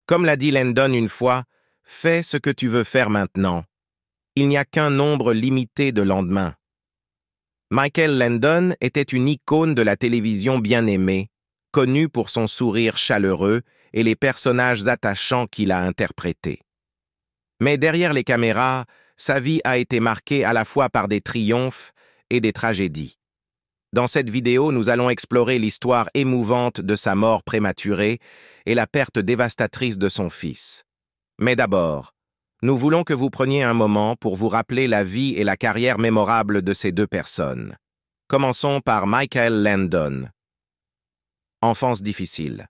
Comme l'a dit Landon une fois, « Fais ce que tu veux faire maintenant. Il n'y a qu'un nombre limité de lendemains. » Michael Landon était une icône de la télévision bien-aimée, connu pour son sourire chaleureux et les personnages attachants qu'il a interprétés. Mais derrière les caméras, sa vie a été marquée à la fois par des triomphes et des tragédies. Dans cette vidéo, nous allons explorer l'histoire émouvante de sa mort prématurée et la perte dévastatrice de son fils. Mais d'abord, nous voulons que vous preniez un moment pour vous rappeler la vie et la carrière mémorables de ces deux personnes. Commençons par Michael Landon. Enfance difficile.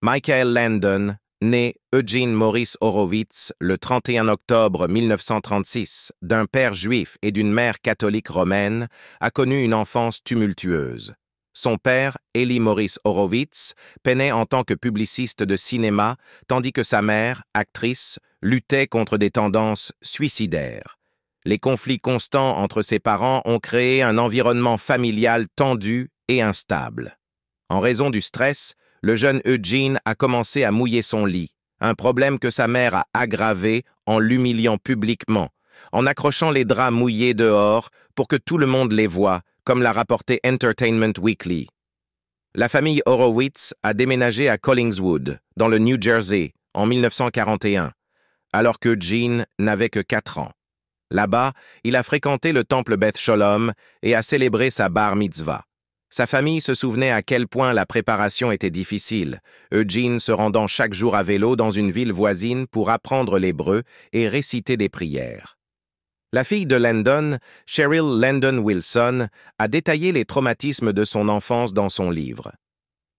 Michael Landon, né Eugene Maurice Horowitz le 31 octobre 1936, d'un père juif et d'une mère catholique romaine, a connu une enfance tumultueuse. Son père, Eli Maurice Horowitz, peinait en tant que publiciste de cinéma, tandis que sa mère, actrice, luttait contre des tendances suicidaires. Les conflits constants entre ses parents ont créé un environnement familial tendu et instable. En raison du stress, le jeune Eugene a commencé à mouiller son lit, un problème que sa mère a aggravé en l'humiliant publiquement, en accrochant les draps mouillés dehors pour que tout le monde les voie, comme l'a rapporté Entertainment Weekly. La famille Horowitz a déménagé à Collingswood, dans le New Jersey, en 1941, alors que Eugene n'avait que 4 ans. Là-bas, il a fréquenté le temple Beth Sholom et a célébré sa bar mitzvah. Sa famille se souvenait à quel point la préparation était difficile, Eugene se rendant chaque jour à vélo dans une ville voisine pour apprendre l'hébreu et réciter des prières. La fille de Landon, Cheryl Landon Wilson, a détaillé les traumatismes de son enfance dans son livre.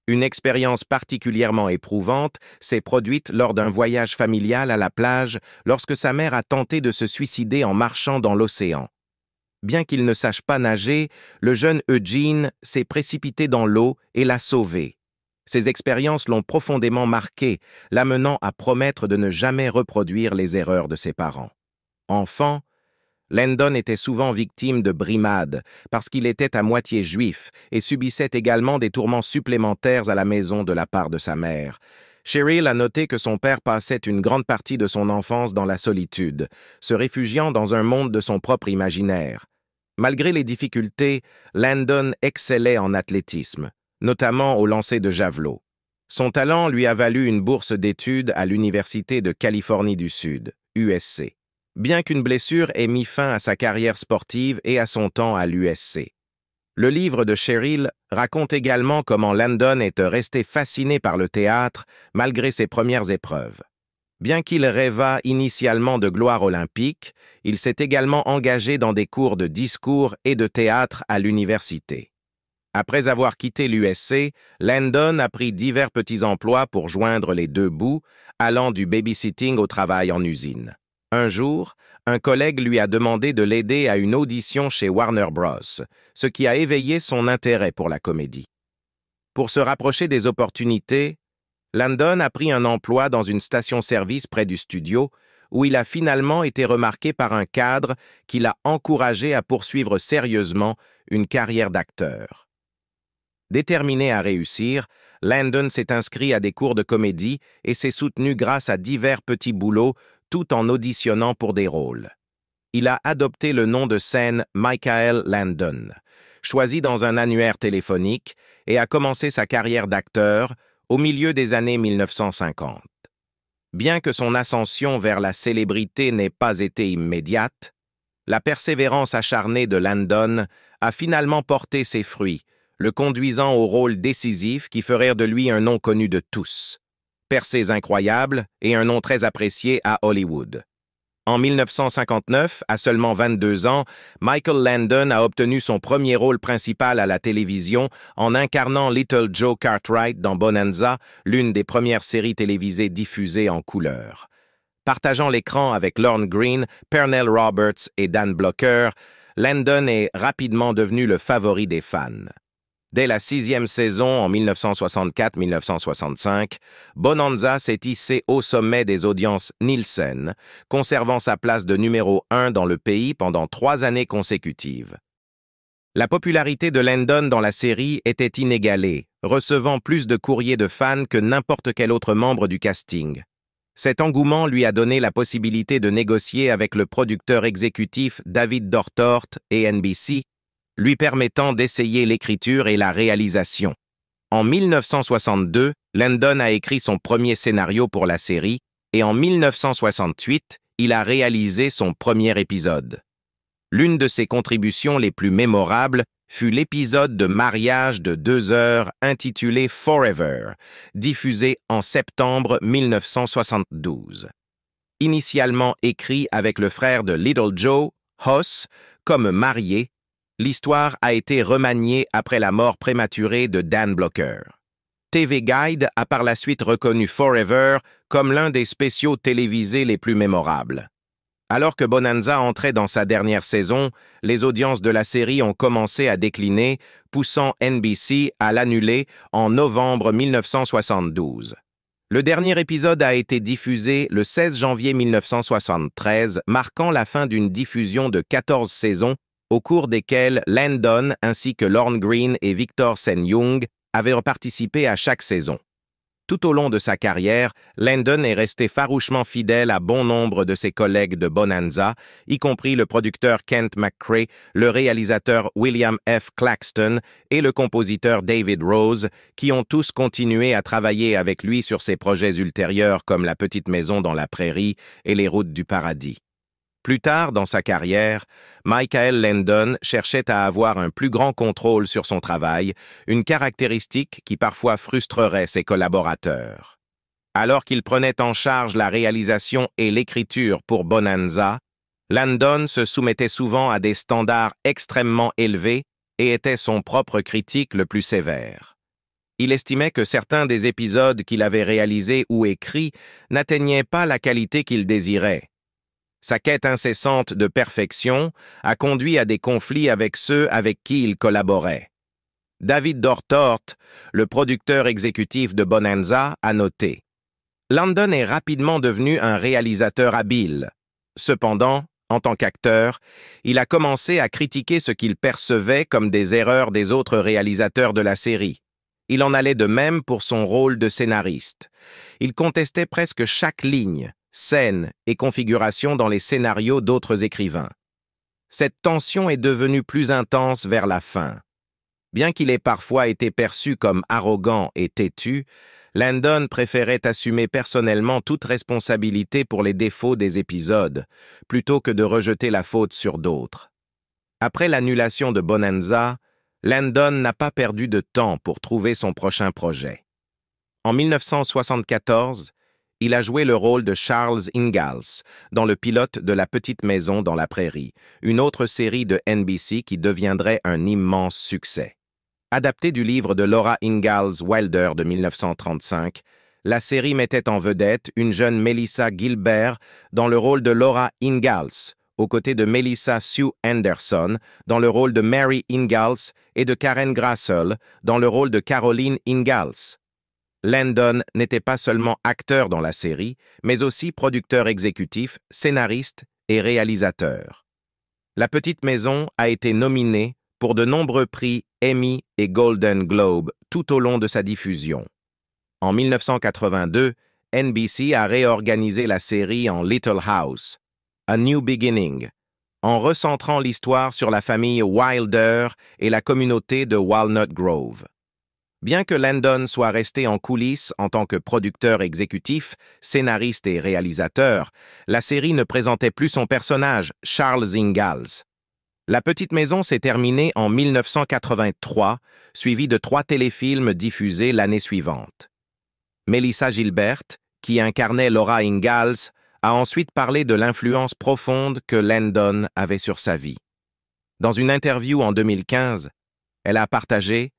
Une expérience particulièrement éprouvante s'est produite lors d'un voyage familial à la plage lorsque sa mère a tenté de se suicider en marchant dans l'océan. Bien qu'il ne sache pas nager, le jeune Eugene s'est précipité dans l'eau et l'a sauvé. Ces expériences l'ont profondément marqué, l'amenant à promettre de ne jamais reproduire les erreurs de ses parents. Enfant, Landon était souvent victime de brimades parce qu'il était à moitié juif et subissait également des tourments supplémentaires à la maison de la part de sa mère. Cheryl a noté que son père passait une grande partie de son enfance dans la solitude, se réfugiant dans un monde de son propre imaginaire. Malgré les difficultés, Landon excellait en athlétisme, notamment au lancer de javelot. Son talent lui a valu une bourse d'études à l'Université de Californie du Sud, USC, bien qu'une blessure ait mis fin à sa carrière sportive et à son temps à l'USC. Le livre de Cheryl raconte également comment Landon est resté fasciné par le théâtre malgré ses premières épreuves. Bien qu'il rêvât initialement de gloire olympique, il s'est également engagé dans des cours de discours et de théâtre à l'université. Après avoir quitté l'USC, Landon a pris divers petits emplois pour joindre les deux bouts, allant du babysitting au travail en usine. Un jour, un collègue lui a demandé de l'aider à une audition chez Warner Bros., ce qui a éveillé son intérêt pour la comédie. Pour se rapprocher des opportunités, Landon a pris un emploi dans une station-service près du studio, où il a finalement été remarqué par un cadre qui l'a encouragé à poursuivre sérieusement une carrière d'acteur. Déterminé à réussir, Landon s'est inscrit à des cours de comédie et s'est soutenu grâce à divers petits boulots tout en auditionnant pour des rôles. Il a adopté le nom de scène Michael Landon, choisi dans un annuaire téléphonique, et a commencé sa carrière d'acteur au milieu des années 1950. Bien que son ascension vers la célébrité n'ait pas été immédiate, la persévérance acharnée de Landon a finalement porté ses fruits, le conduisant au rôle décisif qui ferait de lui un nom connu de tous. Percées incroyables et un nom très apprécié à Hollywood. En 1959, à seulement 22 ans, Michael Landon a obtenu son premier rôle principal à la télévision en incarnant Little Joe Cartwright dans Bonanza, l'une des premières séries télévisées diffusées en couleur. Partageant l'écran avec Lorne Greene, Pernell Roberts et Dan Blocker, Landon est rapidement devenu le favori des fans. Dès la 6e saison en 1964-1965, Bonanza s'est hissé au sommet des audiences Nielsen, conservant sa place de numéro 1 dans le pays pendant 3 années consécutives. La popularité de Landon dans la série était inégalée, recevant plus de courriers de fans que n'importe quel autre membre du casting, Cet engouement lui a donné la possibilité de négocier avec le producteur exécutif David Dortort et NBC, lui permettant d'essayer l'écriture et la réalisation. En 1962, Landon a écrit son premier scénario pour la série et en 1968, il a réalisé son premier épisode. L'une de ses contributions les plus mémorables fut l'épisode de mariage de 2 heures intitulé Forever, diffusé en septembre 1972. Initialement écrit avec le frère de Little Joe, Hoss, comme marié, l'histoire a été remaniée après la mort prématurée de Dan Blocker. TV Guide a par la suite reconnu Forever comme l'un des spéciaux télévisés les plus mémorables. Alors que Bonanza entrait dans sa dernière saison, les audiences de la série ont commencé à décliner, poussant NBC à l'annuler en novembre 1972. Le dernier épisode a été diffusé le 16 janvier 1973, marquant la fin d'une diffusion de 14 saisons, au cours desquelles Landon ainsi que Lorne Greene et Victor Sen Young avaient participé à chaque saison. Tout au long de sa carrière, Landon est resté farouchement fidèle à bon nombre de ses collègues de Bonanza, y compris le producteur Kent McCrae, le réalisateur William F. Claxton et le compositeur David Rose, qui ont tous continué à travailler avec lui sur ses projets ultérieurs comme La Petite Maison dans la Prairie et Les Routes du Paradis. Plus tard dans sa carrière, Michael Landon cherchait à avoir un plus grand contrôle sur son travail, une caractéristique qui parfois frustrerait ses collaborateurs. Alors qu'il prenait en charge la réalisation et l'écriture pour Bonanza, Landon se soumettait souvent à des standards extrêmement élevés et était son propre critique le plus sévère. Il estimait que certains des épisodes qu'il avait réalisés ou écrits n'atteignaient pas la qualité qu'il désirait. Sa quête incessante de perfection a conduit à des conflits avec ceux avec qui il collaborait. David Dortort, le producteur exécutif de Bonanza, a noté « Landon est rapidement devenu un réalisateur habile. Cependant, en tant qu'acteur, il a commencé à critiquer ce qu'il percevait comme des erreurs des autres réalisateurs de la série. Il en allait de même pour son rôle de scénariste. Il contestait presque chaque ligne, scène et configuration dans les scénarios d'autres écrivains. Cette tension est devenue plus intense vers la fin. Bien qu'il ait parfois été perçu comme arrogant et têtu, Landon préférait assumer personnellement toute responsabilité pour les défauts des épisodes, plutôt que de rejeter la faute sur d'autres. Après l'annulation de Bonanza, Landon n'a pas perdu de temps pour trouver son prochain projet. En 1974, il a joué le rôle de Charles Ingalls dans le pilote de La Petite Maison dans la Prairie, une autre série de NBC qui deviendrait un immense succès. Adaptée du livre de Laura Ingalls Wilder de 1935, la série mettait en vedette une jeune Melissa Gilbert dans le rôle de Laura Ingalls, aux côtés de Melissa Sue Anderson dans le rôle de Mary Ingalls et de Karen Grassel dans le rôle de Caroline Ingalls. Landon n'était pas seulement acteur dans la série, mais aussi producteur exécutif, scénariste et réalisateur. La Petite Maison a été nominée pour de nombreux prix Emmy et Golden Globe tout au long de sa diffusion. En 1982, NBC a réorganisé la série en Little House, A New Beginning, en recentrant l'histoire sur la famille Wilder et la communauté de Walnut Grove. Bien que Landon soit resté en coulisses en tant que producteur exécutif, scénariste et réalisateur, la série ne présentait plus son personnage, Charles Ingalls. La Petite Maison s'est terminée en 1983, suivie de 3 téléfilms diffusés l'année suivante. Melissa Gilbert, qui incarnait Laura Ingalls, a ensuite parlé de l'influence profonde que Landon avait sur sa vie. Dans une interview en 2015, elle a partagé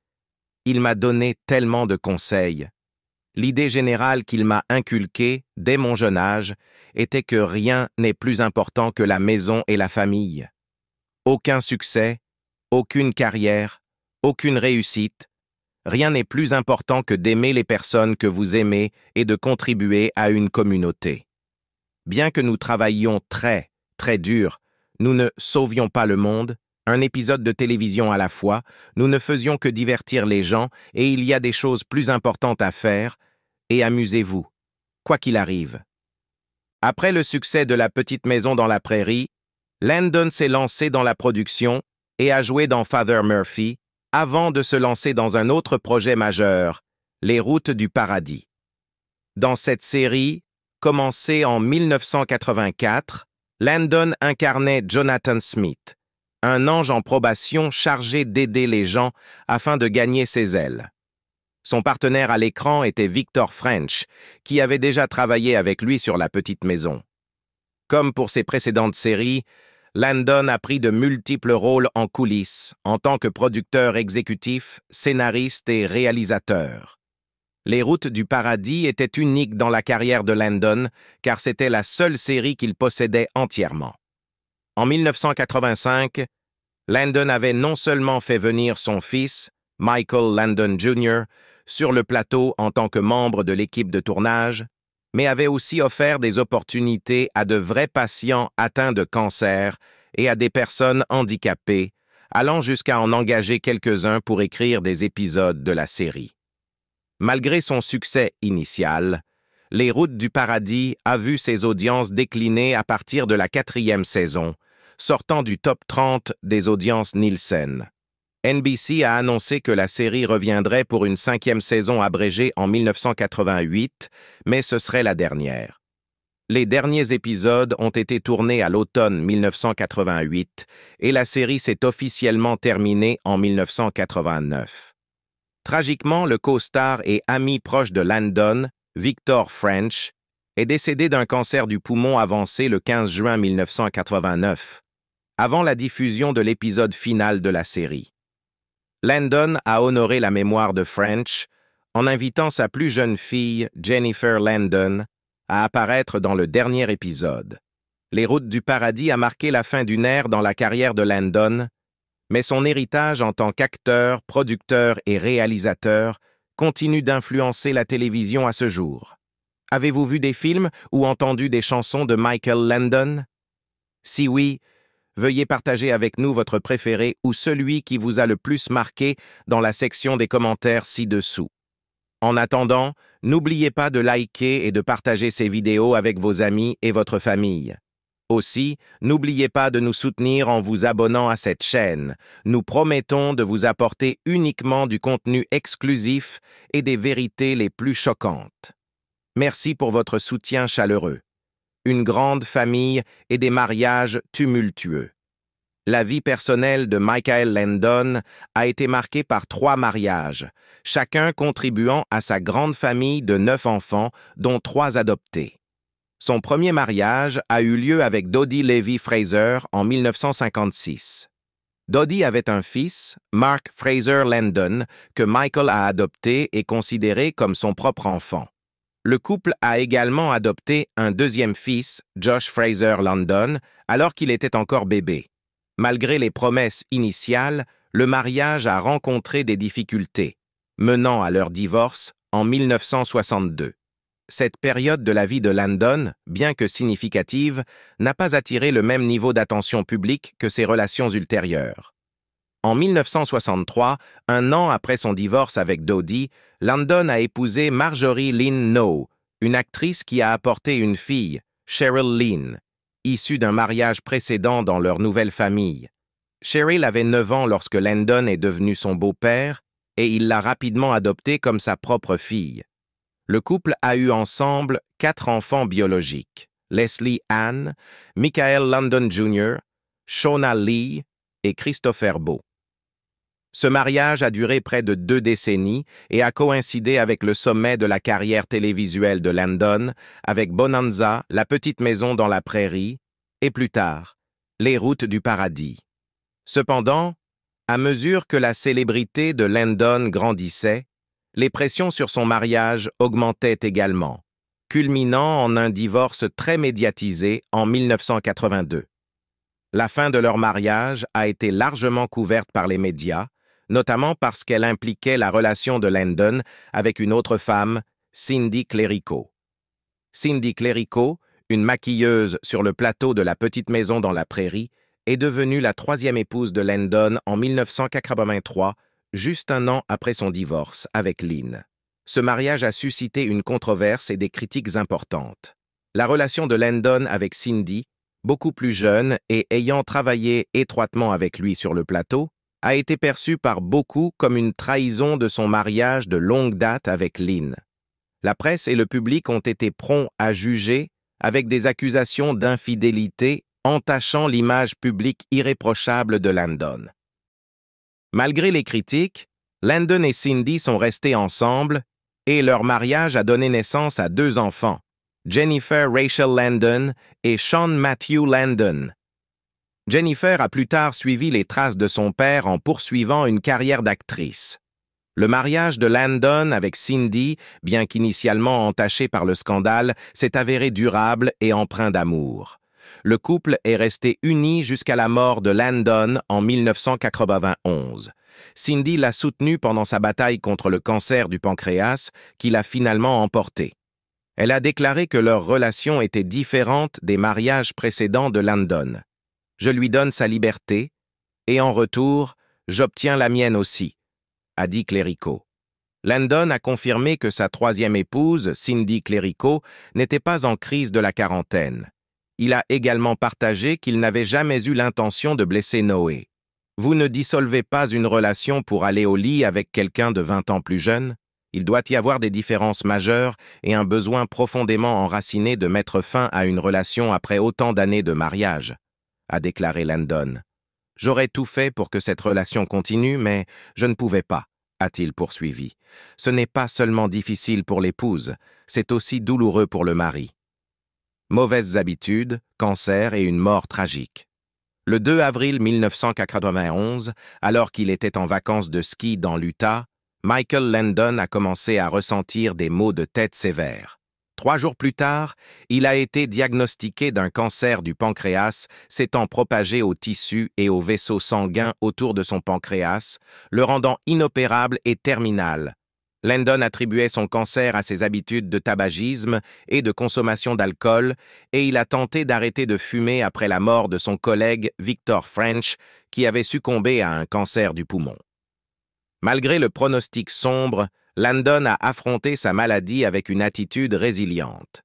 « Il m'a donné tellement de conseils. L'idée générale qu'il m'a inculquée dès mon jeune âge était que rien n'est plus important que la maison et la famille. Aucun succès, aucune carrière, aucune réussite, rien n'est plus important que d'aimer les personnes que vous aimez et de contribuer à une communauté. Bien que nous travaillions très, très dur, nous ne sauvions pas le monde, un épisode de télévision à la fois, nous ne faisions que divertir les gens et il y a des choses plus importantes à faire, et amusez-vous, quoi qu'il arrive. Après le succès de La Petite Maison dans la Prairie, Landon s'est lancé dans la production et a joué dans Father Murphy avant de se lancer dans un autre projet majeur, Les Routes du Paradis. Dans cette série, commencée en 1984, Landon incarnait Jonathan Smith, un ange en probation chargé d'aider les gens afin de gagner ses ailes. Son partenaire à l'écran était Victor French, qui avait déjà travaillé avec lui sur La Petite Maison. Comme pour ses précédentes séries, Landon a pris de multiples rôles en coulisses, en tant que producteur exécutif, scénariste et réalisateur. Les Routes du Paradis étaient uniques dans la carrière de Landon, car c'était la seule série qu'il possédait entièrement. En 1985, Landon avait non seulement fait venir son fils, Michael Landon Jr., sur le plateau en tant que membre de l'équipe de tournage, mais avait aussi offert des opportunités à de vrais patients atteints de cancer et à des personnes handicapées, allant jusqu'à en engager quelques-uns pour écrire des épisodes de la série. Malgré son succès initial, Les Routes du Paradis a vu ses audiences décliner à partir de la 4e saison, sortant du top 30 des audiences Nielsen. NBC a annoncé que la série reviendrait pour une 5e saison abrégée en 1988, mais ce serait la dernière. Les derniers épisodes ont été tournés à l'automne 1988 et la série s'est officiellement terminée en 1989. Tragiquement, le co-star et ami proche de Landon, Victor French, est décédé d'un cancer du poumon avancé le 15 juin 1989, avant la diffusion de l'épisode final de la série. Landon a honoré la mémoire de French en invitant sa plus jeune fille, Jennifer Landon, à apparaître dans le dernier épisode. Les Routes du Paradis a marqué la fin d'une ère dans la carrière de Landon, mais son héritage en tant qu'acteur, producteur et réalisateur continue d'influencer la télévision à ce jour. Avez-vous vu des films ou entendu des chansons de Michael Landon? Si oui, veuillez partager avec nous votre préféré ou celui qui vous a le plus marqué dans la section des commentaires ci-dessous. En attendant, n'oubliez pas de liker et de partager ces vidéos avec vos amis et votre famille. Aussi, n'oubliez pas de nous soutenir en vous abonnant à cette chaîne. Nous promettons de vous apporter uniquement du contenu exclusif et des vérités les plus choquantes. Merci pour votre soutien chaleureux. Une grande famille et des mariages tumultueux. La vie personnelle de Michael Landon a été marquée par 3 mariages, chacun contribuant à sa grande famille de 9 enfants, dont 3 adoptés. Son premier mariage a eu lieu avec Dodie Levy Fraser en 1956. Dodie avait un fils, Mark Fraser Landon, que Michael a adopté et considéré comme son propre enfant. Le couple a également adopté un deuxième fils, Josh Fraser Landon, alors qu'il était encore bébé. Malgré les promesses initiales, le mariage a rencontré des difficultés, menant à leur divorce en 1962. Cette période de la vie de Landon, bien que significative, n'a pas attiré le même niveau d'attention publique que ses relations ultérieures. En 1963, un an après son divorce avec Dodie, Landon a épousé Marjorie Lynn Know, une actrice qui a apporté une fille, Cheryl Lynn, issue d'un mariage précédent dans leur nouvelle famille. Cheryl avait 9 ans lorsque Landon est devenu son beau-père et il l'a rapidement adoptée comme sa propre fille. Le couple a eu ensemble 4 enfants biologiques, Leslie Ann, Michael Landon Jr., Shona Lee et Christopher Beau. Ce mariage a duré près de 2 décennies et a coïncidé avec le sommet de la carrière télévisuelle de Landon, avec Bonanza, La Petite Maison dans la Prairie, et plus tard, Les Routes du Paradis. Cependant, à mesure que la célébrité de Landon grandissait, les pressions sur son mariage augmentaient également, culminant en un divorce très médiatisé en 1982. La fin de leur mariage a été largement couverte par les médias, notamment parce qu'elle impliquait la relation de Landon avec une autre femme, Cindy Clerico. Cindy Clerico, une maquilleuse sur le plateau de La Petite Maison dans la Prairie, est devenue la 3e épouse de Landon en 1983, juste un an après son divorce avec Lynn. Ce mariage a suscité une controverse et des critiques importantes. La relation de Landon avec Cindy, beaucoup plus jeune et ayant travaillé étroitement avec lui sur le plateau, a été perçue par beaucoup comme une trahison de son mariage de longue date avec Lynn. La presse et le public ont été prompts à juger avec des accusations d'infidélité entachant l'image publique irréprochable de Landon. Malgré les critiques, Landon et Cindy sont restés ensemble et leur mariage a donné naissance à 2 enfants, Jennifer Rachel Landon et Sean Matthew Landon. Jennifer a plus tard suivi les traces de son père en poursuivant une carrière d'actrice. Le mariage de Landon avec Cindy, bien qu'initialement entaché par le scandale, s'est avéré durable et empreint d'amour. Le couple est resté uni jusqu'à la mort de Landon en 1991. Cindy l'a soutenu pendant sa bataille contre le cancer du pancréas, qu'il a finalement emporté. Elle a déclaré que leur relation était différente des mariages précédents de Landon. « Je lui donne sa liberté, et en retour, j'obtiens la mienne aussi », a dit Clerico. Landon a confirmé que sa 3e épouse, Cindy Clerico, n'était pas en crise de la quarantaine. Il a également partagé qu'il n'avait jamais eu l'intention de blesser Noé. Vous ne dissolvez pas une relation pour aller au lit avec quelqu'un de 20 ans plus jeune? Il doit y avoir des différences majeures et un besoin profondément enraciné de mettre fin à une relation après autant d'années de mariage, a déclaré Landon. J'aurais tout fait pour que cette relation continue, mais je ne pouvais pas, a-t-il poursuivi. Ce n'est pas seulement difficile pour l'épouse, c'est aussi douloureux pour le mari. Mauvaises habitudes, cancer et une mort tragique. Le 2 avril 1991, alors qu'il était en vacances de ski dans l'Utah, Michael Landon a commencé à ressentir des maux de tête sévères. 3 jours plus tard, il a été diagnostiqué d'un cancer du pancréas s'étant propagé aux tissus et aux vaisseaux sanguins autour de son pancréas, le rendant inopérable et terminal. Landon attribuait son cancer à ses habitudes de tabagisme et de consommation d'alcool, et il a tenté d'arrêter de fumer après la mort de son collègue Victor French, qui avait succombé à un cancer du poumon. Malgré le pronostic sombre, Landon a affronté sa maladie avec une attitude résiliente.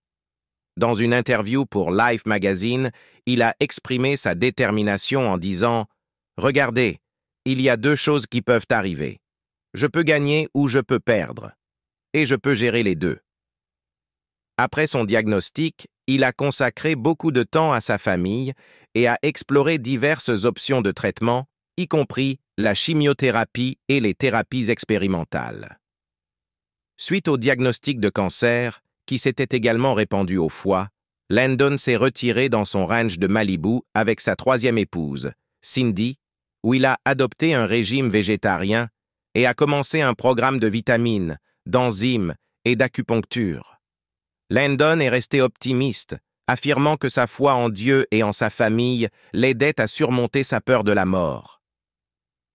Dans une interview pour Life Magazine, il a exprimé sa détermination en disant « Regardez, il y a 2 choses qui peuvent arriver. Je peux gagner ou je peux perdre. Et je peux gérer les 2. » Après son diagnostic, il a consacré beaucoup de temps à sa famille et a exploré diverses options de traitement, y compris la chimiothérapie et les thérapies expérimentales. Suite au diagnostic de cancer, qui s'était également répandu au foie, Landon s'est retiré dans son ranch de Malibu avec sa 3e épouse, Cindy, où il a adopté un régime végétarien et a commencé un programme de vitamines, d'enzymes et d'acupuncture. Landon est resté optimiste, affirmant que sa foi en Dieu et en sa famille l'aidait à surmonter sa peur de la mort.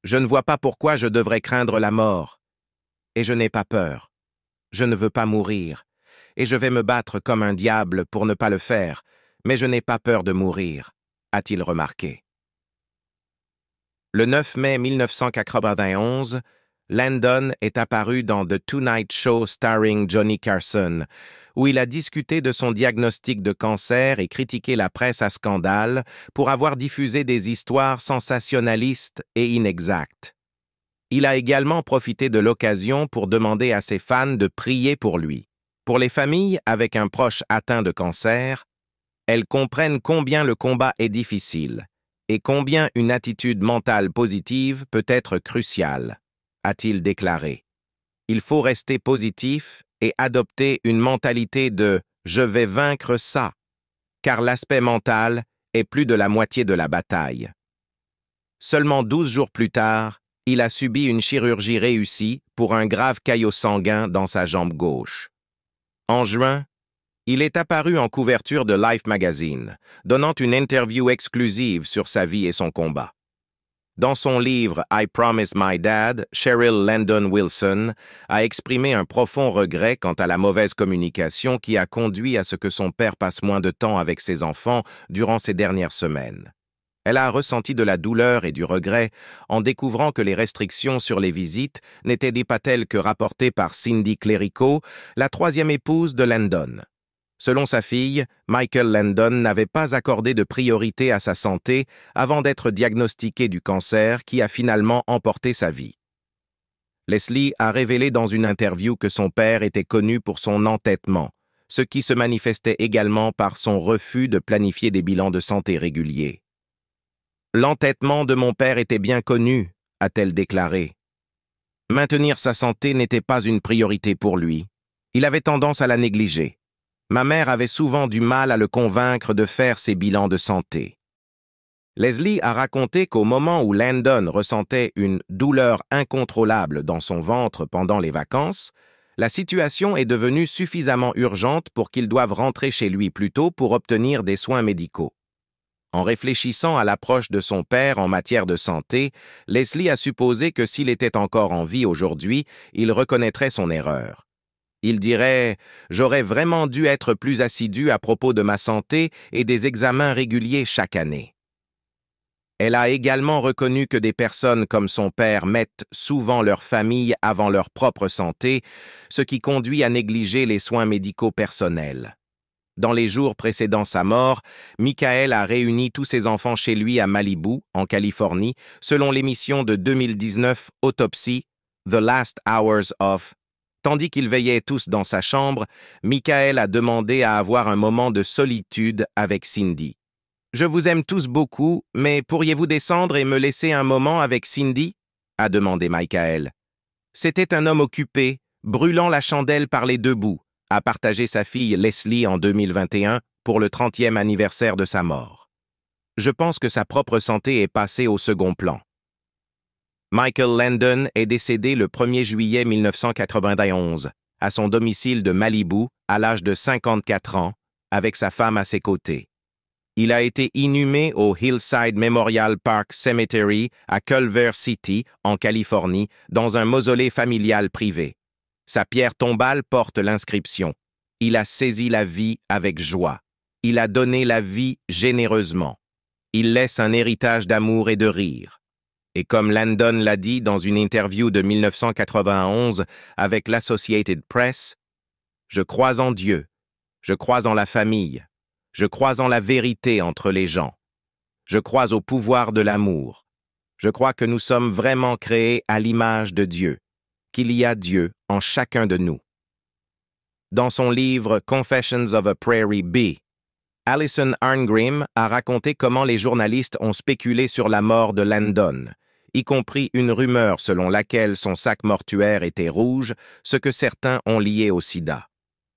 « Je ne vois pas pourquoi je devrais craindre la mort. Et je n'ai pas peur. Je ne veux pas mourir, et je vais me battre comme un diable pour ne pas le faire, mais je n'ai pas peur de mourir, » a-t-il remarqué. Le 9 mai 1991, Landon est apparu dans The Tonight Show starring Johnny Carson, où il a discuté de son diagnostic de cancer et critiqué la presse à scandale pour avoir diffusé des histoires sensationnalistes et inexactes. Il a également profité de l'occasion pour demander à ses fans de prier pour lui. Pour les familles avec un proche atteint de cancer, elles comprennent combien le combat est difficile et combien une attitude mentale positive peut être cruciale, a-t-il déclaré. Il faut rester positif et adopter une mentalité de « je vais vaincre ça », car l'aspect mental est plus de la moitié de la bataille. Seulement 12 jours plus tard, il a subi une chirurgie réussie pour un grave caillot sanguin dans sa jambe gauche. En juin, il est apparu en couverture de Life Magazine, donnant une interview exclusive sur sa vie et son combat. Dans son livre « I Promise My Dad », Cheryl Landon Wilson a exprimé un profond regret quant à la mauvaise communication qui a conduit à ce que son père passe moins de temps avec ses enfants durant ces dernières semaines. Elle a ressenti de la douleur et du regret en découvrant que les restrictions sur les visites n'étaient pas telles que rapportées par Cindy Clerico, la 3e épouse de Landon. Selon sa fille, Michael Landon n'avait pas accordé de priorité à sa santé avant d'être diagnostiqué du cancer qui a finalement emporté sa vie. Leslie a révélé dans une interview que son père était connu pour son entêtement, ce qui se manifestait également par son refus de planifier des bilans de santé réguliers. « L'entêtement de mon père était bien connu », a-t-elle déclaré. Maintenir sa santé n'était pas une priorité pour lui. Il avait tendance à la négliger. Ma mère avait souvent du mal à le convaincre de faire ses bilans de santé. Leslie a raconté qu'au moment où Landon ressentait une douleur incontrôlable dans son ventre pendant les vacances, la situation est devenue suffisamment urgente pour qu'il doive rentrer chez lui plus tôt pour obtenir des soins médicaux. En réfléchissant à l'approche de son père en matière de santé, Leslie a supposé que s'il était encore en vie aujourd'hui, il reconnaîtrait son erreur. Il dirait « J'aurais vraiment dû être plus assidu à propos de ma santé et des examens réguliers chaque année. » Elle a également reconnu que des personnes comme son père mettent souvent leur famille avant leur propre santé, ce qui conduit à négliger les soins médicaux personnels. Dans les jours précédant sa mort, Michael a réuni tous ses enfants chez lui à Malibu, en Californie, selon l'émission de 2019 Autopsy, The Last Hours of. Tandis qu'ils veillaient tous dans sa chambre, Michael a demandé à avoir un moment de solitude avec Cindy. « Je vous aime tous beaucoup, mais pourriez-vous descendre et me laisser un moment avec Cindy ?» a demandé Michael. C'était un homme occupé, brûlant la chandelle par les deux bouts, a partagé sa fille Leslie en 2021 pour le 30e anniversaire de sa mort. Je pense que sa propre santé est passée au second plan. Michael Landon est décédé le 1er juillet 1991 à son domicile de Malibu à l'âge de 54 ans, avec sa femme à ses côtés. Il a été inhumé au Hillside Memorial Park Cemetery à Culver City, en Californie, dans un mausolée familial privé. Sa pierre tombale porte l'inscription « Il a saisi la vie avec joie. Il a donné la vie généreusement. Il laisse un héritage d'amour et de rire. » Et comme Landon l'a dit dans une interview de 1991 avec l'Associated Press, « Je crois en Dieu, je crois en la famille, je crois en la vérité entre les gens, je crois au pouvoir de l'amour, je crois que nous sommes vraiment créés à l'image de Dieu, qu'il y a Dieu en chacun de nous. » Dans son livre Confessions of a Prairie Bee, Alison Arngrim a raconté comment les journalistes ont spéculé sur la mort de Landon, y compris une rumeur selon laquelle son sac mortuaire était rouge, ce que certains ont lié au sida.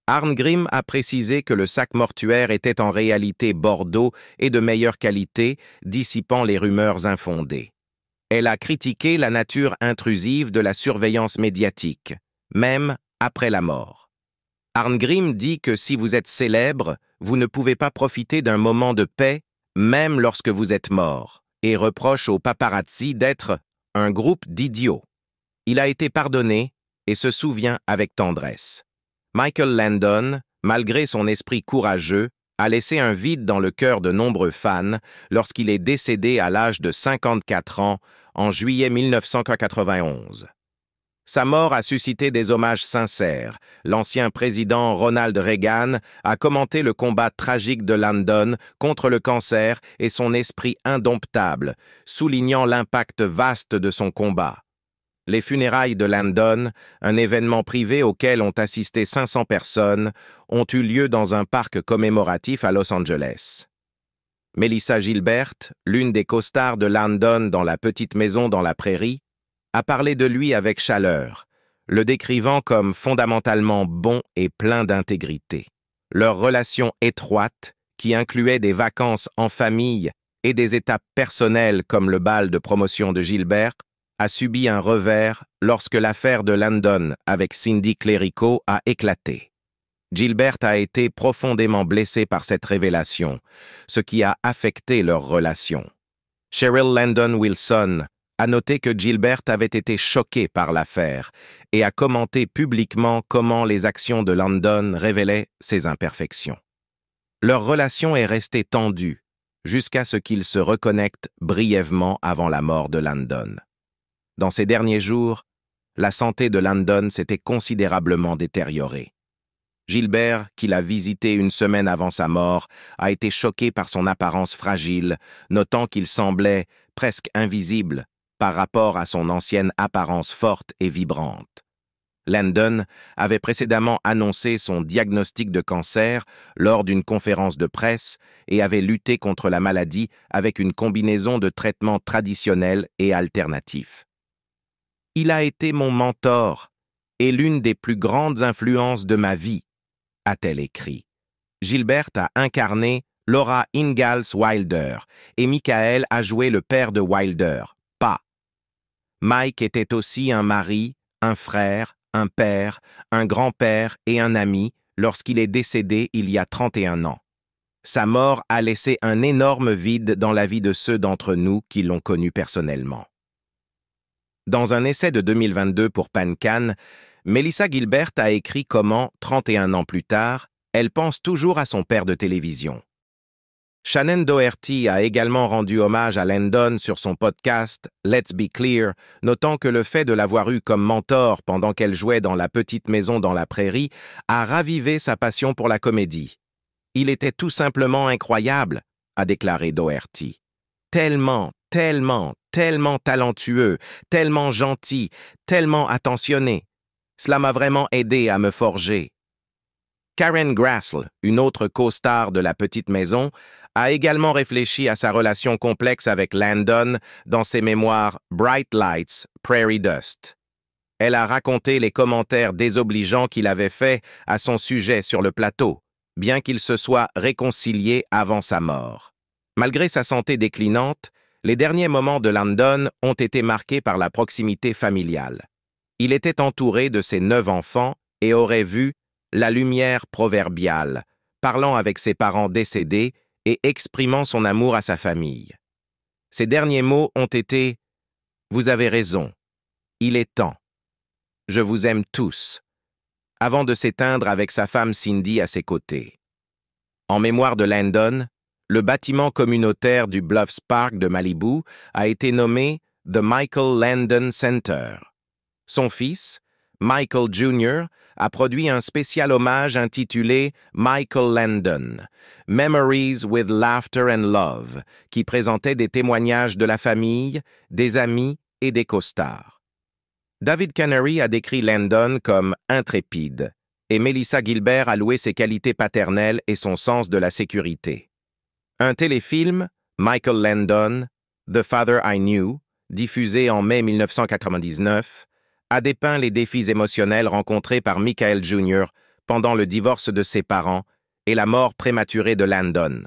Arngrim a précisé que le sac mortuaire était en réalité bordeaux et de meilleure qualité, dissipant les rumeurs infondées. Elle a critiqué la nature intrusive de la surveillance médiatique, même après la mort. Arngrim dit que si vous êtes célèbre, vous ne pouvez pas profiter d'un moment de paix, même lorsque vous êtes mort, et reproche aux paparazzi d'être un groupe d'idiots. Il a été pardonné et se souvient avec tendresse. Michael Landon, malgré son esprit courageux, a laissé un vide dans le cœur de nombreux fans lorsqu'il est décédé à l'âge de 54 ans en juillet 1991. Sa mort a suscité des hommages sincères. L'ancien président Ronald Reagan a commenté le combat tragique de Landon contre le cancer et son esprit indomptable, soulignant l'impact vaste de son combat. Les funérailles de Landon, un événement privé auquel ont assisté 500 personnes, ont eu lieu dans un parc commémoratif à Los Angeles. Melissa Gilbert, l'une des co-stars de Landon dans La petite maison dans la prairie, a parlé de lui avec chaleur, le décrivant comme fondamentalement bon et plein d'intégrité. Leur relation étroite, qui incluait des vacances en famille et des étapes personnelles comme le bal de promotion de Gilbert, a subi un revers lorsque l'affaire de Landon avec Cindy Clerico a éclaté. Gilbert a été profondément blessée par cette révélation, ce qui a affecté leur relation. Cheryl Landon Wilson a noté que Gilbert avait été choquée par l'affaire et a commenté publiquement comment les actions de Landon révélaient ses imperfections. Leur relation est restée tendue jusqu'à ce qu'ils se reconnectent brièvement avant la mort de Landon. Dans ces derniers jours, la santé de Landon s'était considérablement détériorée. Gilbert, qui l'a visité une semaine avant sa mort, a été choqué par son apparence fragile, notant qu'il semblait presque invisible par rapport à son ancienne apparence forte et vibrante. Landon avait précédemment annoncé son diagnostic de cancer lors d'une conférence de presse et avait lutté contre la maladie avec une combinaison de traitements traditionnels et alternatifs. « Il a été mon mentor et l'une des plus grandes influences de ma vie », a-t-elle écrit. Gilbert a incarné Laura Ingalls Wilder et Michael a joué le père de Wilder, Pa. Mike était aussi un mari, un frère, un père, un grand-père et un ami lorsqu'il est décédé il y a 31 ans. Sa mort a laissé un énorme vide dans la vie de ceux d'entre nous qui l'ont connu personnellement. Dans un essai de 2022 pour PenCan, Melissa Gilbert a écrit comment, 31 ans plus tard, elle pense toujours à son père de télévision. Shannon Doherty a également rendu hommage à Landon sur son podcast Let's Be Clear, notant que le fait de l'avoir eu comme mentor pendant qu'elle jouait dans La petite maison dans la prairie a ravivé sa passion pour la comédie. « Il était tout simplement incroyable », a déclaré Doherty. « Tellement talentueux, tellement gentil, tellement attentionné. Cela m'a vraiment aidé à me forger. » Karen Grassl, une autre co-star de La petite maison, a également réfléchi à sa relation complexe avec Landon dans ses mémoires Bright Lights, Prairie Dust. Elle a raconté les commentaires désobligeants qu'il avait faits à son sujet sur le plateau, bien qu'il se soit réconcilié avant sa mort. Malgré sa santé déclinante, les derniers moments de Landon ont été marqués par la proximité familiale. Il était entouré de ses 9 enfants et aurait vu la lumière proverbiale, parlant avec ses parents décédés et exprimant son amour à sa famille. Ses derniers mots ont été « Vous avez raison, il est temps. Je vous aime tous », avant de s'éteindre avec sa femme Cindy à ses côtés. En mémoire de Landon, le bâtiment communautaire du Bluffs Park de Malibu a été nommé The Michael Landon Center. Son fils, Michael Jr., a produit un spécial hommage intitulé Michael Landon, Memories with Laughter and Love, qui présentait des témoignages de la famille, des amis et des co-stars. David Canary a décrit Landon comme intrépide, et Melissa Gilbert a loué ses qualités paternelles et son sens de la sécurité. Un téléfilm, Michael Landon, The Father I Knew, diffusé en mai 1999, a dépeint les défis émotionnels rencontrés par Michael Jr. pendant le divorce de ses parents et la mort prématurée de Landon.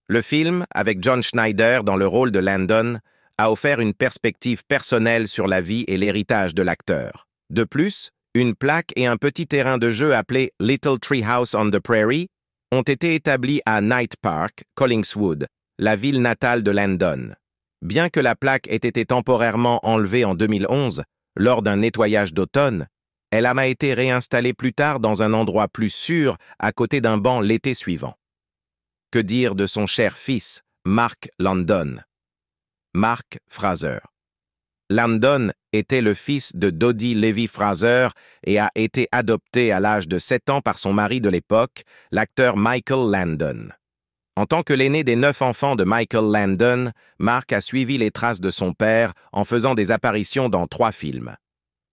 Le film, avec John Schneider dans le rôle de Landon, a offert une perspective personnelle sur la vie et l'héritage de l'acteur. De plus, une plaque et un petit terrain de jeu appelé Little Tree House on the Prairie ont été établis à Knight Park, Collingswood, la ville natale de Landon. Bien que la plaque ait été temporairement enlevée en 2011, lors d'un nettoyage d'automne, elle a été réinstallée plus tard dans un endroit plus sûr à côté d'un banc l'été suivant. Que dire de son cher fils, Mark Landon? Mark Fraser. Landon était le fils de Dodie Levy Fraser et a été adopté à l'âge de 7 ans par son mari de l'époque, l'acteur Michael Landon. En tant que l'aîné des 9 enfants de Michael Landon, Mark a suivi les traces de son père en faisant des apparitions dans 3 films.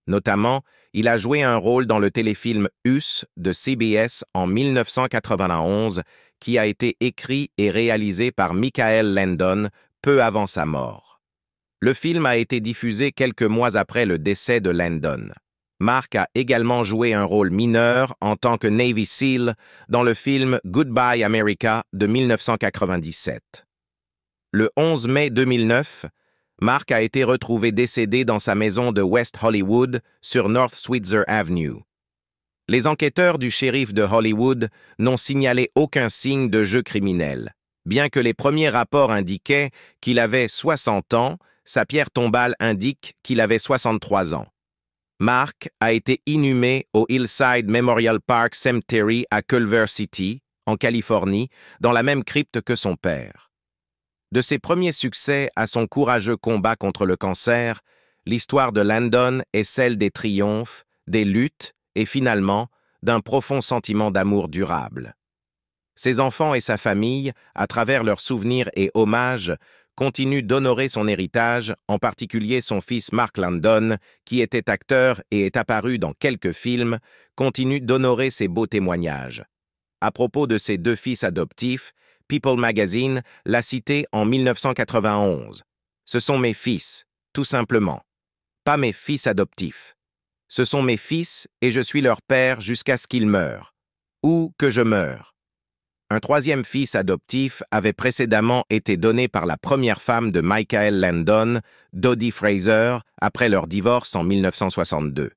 Notamment, il a joué un rôle dans le téléfilm Us de CBS en 1991, qui a été écrit et réalisé par Michael Landon peu avant sa mort. Le film a été diffusé quelques mois après le décès de Landon. Mark a également joué un rôle mineur en tant que Navy SEAL dans le film Goodbye America de 1997. Le 11 mai 2009, Mark a été retrouvé décédé dans sa maison de West Hollywood sur North Switzer Avenue. Les enquêteurs du shérif de Hollywood n'ont signalé aucun signe de jeu criminel. Bien que les premiers rapports indiquaient qu'il avait 60 ans, sa pierre tombale indique qu'il avait 63 ans. Mark a été inhumé au Hillside Memorial Park Cemetery à Culver City, en Californie, dans la même crypte que son père. De ses premiers succès à son courageux combat contre le cancer, l'histoire de Landon est celle des triomphes, des luttes et finalement d'un profond sentiment d'amour durable. Ses enfants et sa famille, à travers leurs souvenirs et hommages, continuent d'honorer son héritage, en particulier son fils Mark Landon, qui était acteur et est apparu dans quelques films, continue d'honorer ses beaux témoignages. À propos de ses deux fils adoptifs, People Magazine l'a cité en 1991. Ce sont mes fils, tout simplement. Pas mes fils adoptifs. Ce sont mes fils et je suis leur père jusqu'à ce qu'ils meurent. Ou que je meure. Un troisième fils adoptif avait précédemment été donné par la première femme de Michael Landon, Dodie Fraser, après leur divorce en 1962.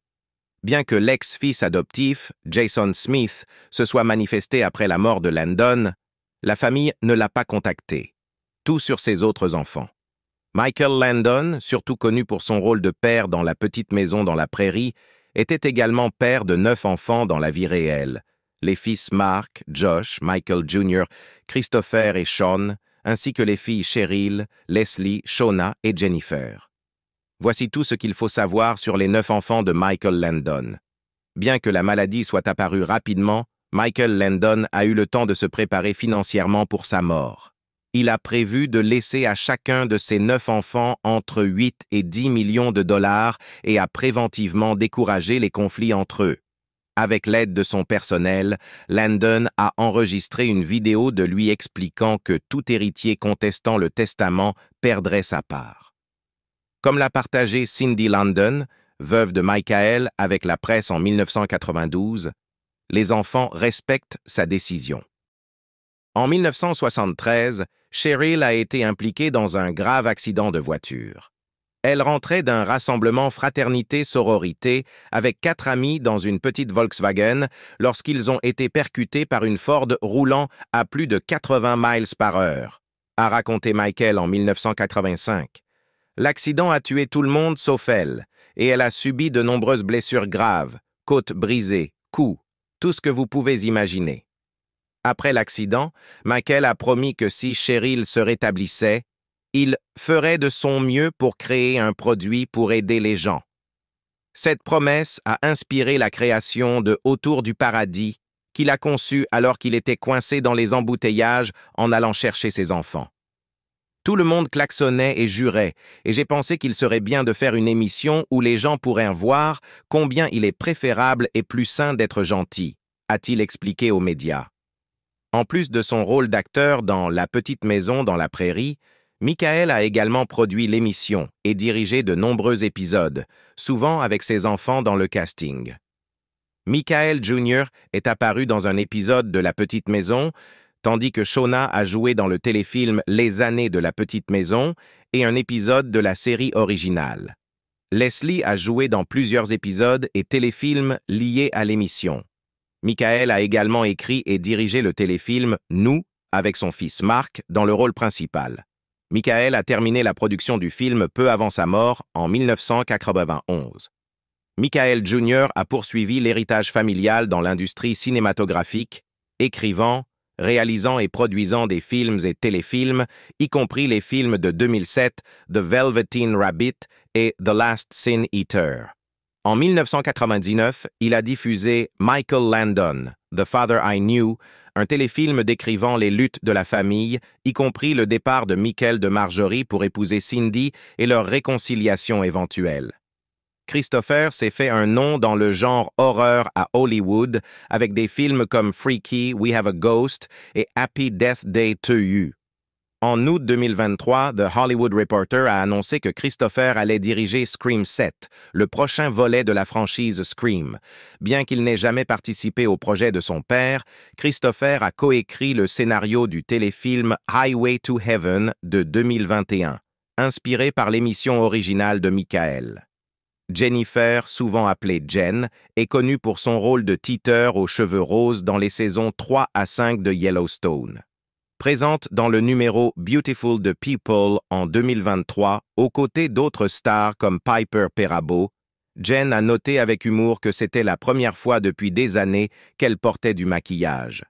Bien que l'ex-fils adoptif, Jason Smith, se soit manifesté après la mort de Landon, la famille ne l'a pas contacté. Tout sur ses autres enfants. Michael Landon, surtout connu pour son rôle de père dans La petite maison dans la prairie, était également père de 9 enfants dans la vie réelle. Les fils Mark, Josh, Michael Jr., Christopher et Sean, ainsi que les filles Cheryl, Leslie, Shona et Jennifer. Voici tout ce qu'il faut savoir sur les 9 enfants de Michael Landon. Bien que la maladie soit apparue rapidement, Michael Landon a eu le temps de se préparer financièrement pour sa mort. Il a prévu de laisser à chacun de ses 9 enfants entre 8 et 10 millions de dollars et a préventivement découragé les conflits entre eux. Avec l'aide de son personnel, Landon a enregistré une vidéo de lui expliquant que tout héritier contestant le testament perdrait sa part. Comme l'a partagé Cindy Landon, veuve de Michael, avec la presse en 1992, les enfants respectent sa décision. En 1973, Cheryl a été impliquée dans un grave accident de voiture. Elle rentrait d'un rassemblement fraternité-sororité avec 4 amis dans une petite Volkswagen lorsqu'ils ont été percutés par une Ford roulant à plus de 80 miles par heure, a raconté Michael en 1985. L'accident a tué tout le monde sauf elle, et elle a subi de nombreuses blessures graves, côtes brisées, coups, tout ce que vous pouvez imaginer. Après l'accident, Michael a promis que si Cheryl se rétablissait, il ferait de son mieux pour créer un produit pour aider les gens. Cette promesse a inspiré la création de Autour du paradis, qu'il a conçu alors qu'il était coincé dans les embouteillages en allant chercher ses enfants. Tout le monde klaxonnait et jurait, et j'ai pensé qu'il serait bien de faire une émission où les gens pourraient voir combien il est préférable et plus sain d'être gentil, a-t-il expliqué aux médias. En plus de son rôle d'acteur dans La petite maison dans la prairie, Michael a également produit l'émission et dirigé de nombreux épisodes, souvent avec ses enfants dans le casting. Michael Jr. est apparu dans un épisode de La petite maison, tandis que Shona a joué dans le téléfilm Les années de la petite maison et un épisode de la série originale. Leslie a joué dans plusieurs épisodes et téléfilms liés à l'émission. Michael a également écrit et dirigé le téléfilm Nous, avec son fils Mark, dans le rôle principal. Michael a terminé la production du film peu avant sa mort, en 1991. Michael Jr. a poursuivi l'héritage familial dans l'industrie cinématographique, écrivant, réalisant et produisant des films et téléfilms, y compris les films de 2007, The Velveteen Rabbit et The Last Sin Eater. En 1999, il a diffusé Michael Landon, The Father I Knew, un téléfilm décrivant les luttes de la famille, y compris le départ de Michael de Marjorie pour épouser Cindy et leur réconciliation éventuelle. Christopher s'est fait un nom dans le genre horreur à Hollywood avec des films comme Freaky, We Have a Ghost et Happy Death Day to You. En août 2023, The Hollywood Reporter a annoncé que Christopher allait diriger Scream 7, le prochain volet de la franchise Scream. Bien qu'il n'ait jamais participé au projet de son père, Christopher a coécrit le scénario du téléfilm Highway to Heaven de 2021, inspiré par l'émission originale de Michael. Jennifer, souvent appelée Jen, est connue pour son rôle de teacher aux cheveux roses dans les saisons 3 à 5 de Yellowstone. Présente dans le numéro Beautiful the People en 2023, aux côtés d'autres stars comme Piper Perabo, Jen a noté avec humour que c'était la première fois depuis des années qu'elle portait du maquillage.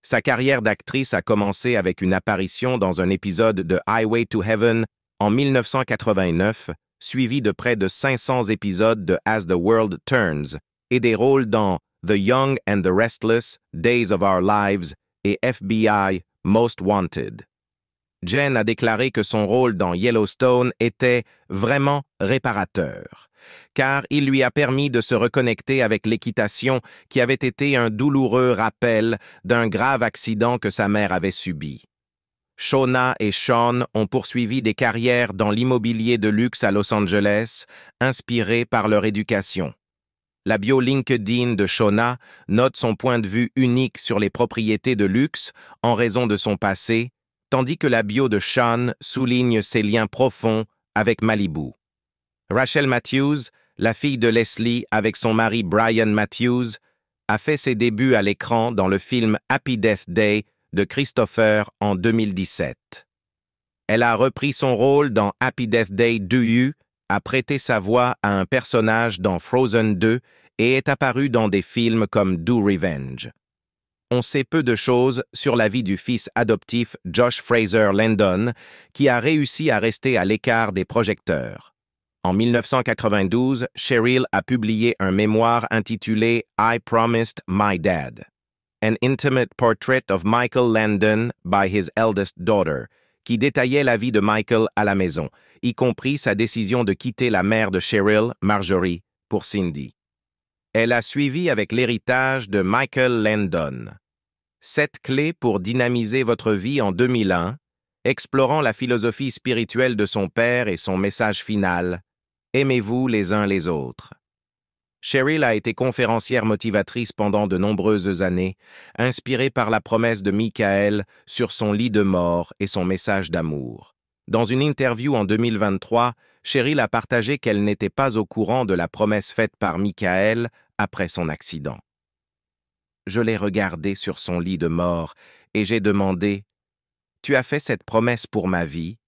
Sa carrière d'actrice a commencé avec une apparition dans un épisode de Highway to Heaven en 1989, suivi de près de 500 épisodes de As the World Turns et des rôles dans The Young and the Restless, Days of Our Lives et FBI, Most Wanted. Jen a déclaré que son rôle dans Yellowstone était vraiment réparateur, car il lui a permis de se reconnecter avec l'équitation qui avait été un douloureux rappel d'un grave accident que sa mère avait subi. Shona et Sean ont poursuivi des carrières dans l'immobilier de luxe à Los Angeles, inspirées par leur éducation. La bio LinkedIn de Shona note son point de vue unique sur les propriétés de luxe en raison de son passé, tandis que la bio de Sean souligne ses liens profonds avec Malibu. Rachel Matthews, la fille de Leslie avec son mari Brian Matthews, a fait ses débuts à l'écran dans le film Happy Death Day de Christopher en 2017. Elle a repris son rôle dans Happy Death Day 2, a prêté sa voix à un personnage dans Frozen 2 et est apparue dans des films comme Do Revenge. On sait peu de choses sur la vie du fils adoptif Josh Fraser Landon, qui a réussi à rester à l'écart des projecteurs. En 1992, Cheryl a publié un mémoire intitulé I Promised My Dad, An Intimate Portrait of Michael Landon by His Eldest Daughter, qui détaillait la vie de Michael à la maison, y compris sa décision de quitter la mère de Cheryl, Marjorie, pour Cindy. Elle a suivi avec l'héritage de Michael Landon. 7 clés pour dynamiser votre vie en 2001, explorant la philosophie spirituelle de son père et son message final, aimez-vous les uns les autres. Cheryl a été conférencière motivatrice pendant de nombreuses années, inspirée par la promesse de Michael sur son lit de mort et son message d'amour. Dans une interview en 2023, Cheryl a partagé qu'elle n'était pas au courant de la promesse faite par Michael après son accident. Je l'ai regardé sur son lit de mort et j'ai demandé « Tu as fait cette promesse pour ma vie ?»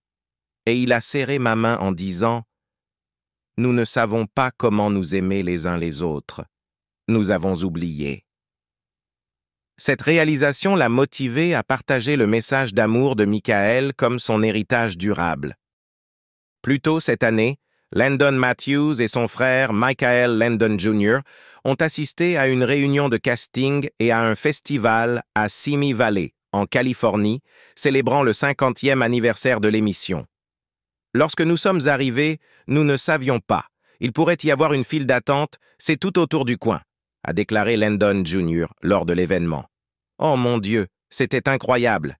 Et il a serré ma main en disant « Nous ne savons pas comment nous aimer les uns les autres. Nous avons oublié. » Cette réalisation l'a motivé à partager le message d'amour de Michael comme son héritage durable. Plus tôt cette année, Landon Matthews et son frère Michael Landon Jr. ont assisté à une réunion de casting et à un festival à Simi Valley, en Californie, célébrant le 50e anniversaire de l'émission. Lorsque nous sommes arrivés, nous ne savions pas. Il pourrait y avoir une file d'attente, c'est tout autour du coin, a déclaré Landon Jr. lors de l'événement. Oh mon Dieu, c'était incroyable.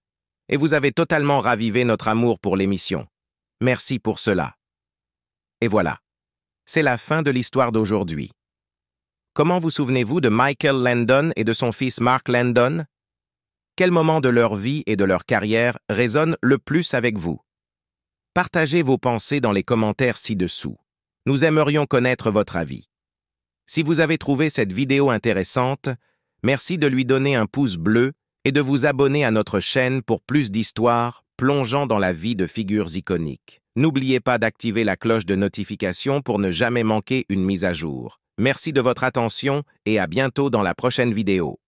Et vous avez totalement ravivé notre amour pour l'émission. Merci pour cela. Et voilà, c'est la fin de l'histoire d'aujourd'hui. Comment vous souvenez-vous de Michael Landon et de son fils Mark Landon? Quel moment de leur vie et de leur carrière résonne le plus avec vous? Partagez vos pensées dans les commentaires ci-dessous. Nous aimerions connaître votre avis. Si vous avez trouvé cette vidéo intéressante, merci de lui donner un pouce bleu et de vous abonner à notre chaîne pour plus d'histoires plongeant dans la vie de figures iconiques. N'oubliez pas d'activer la cloche de notification pour ne jamais manquer une mise à jour. Merci de votre attention et à bientôt dans la prochaine vidéo.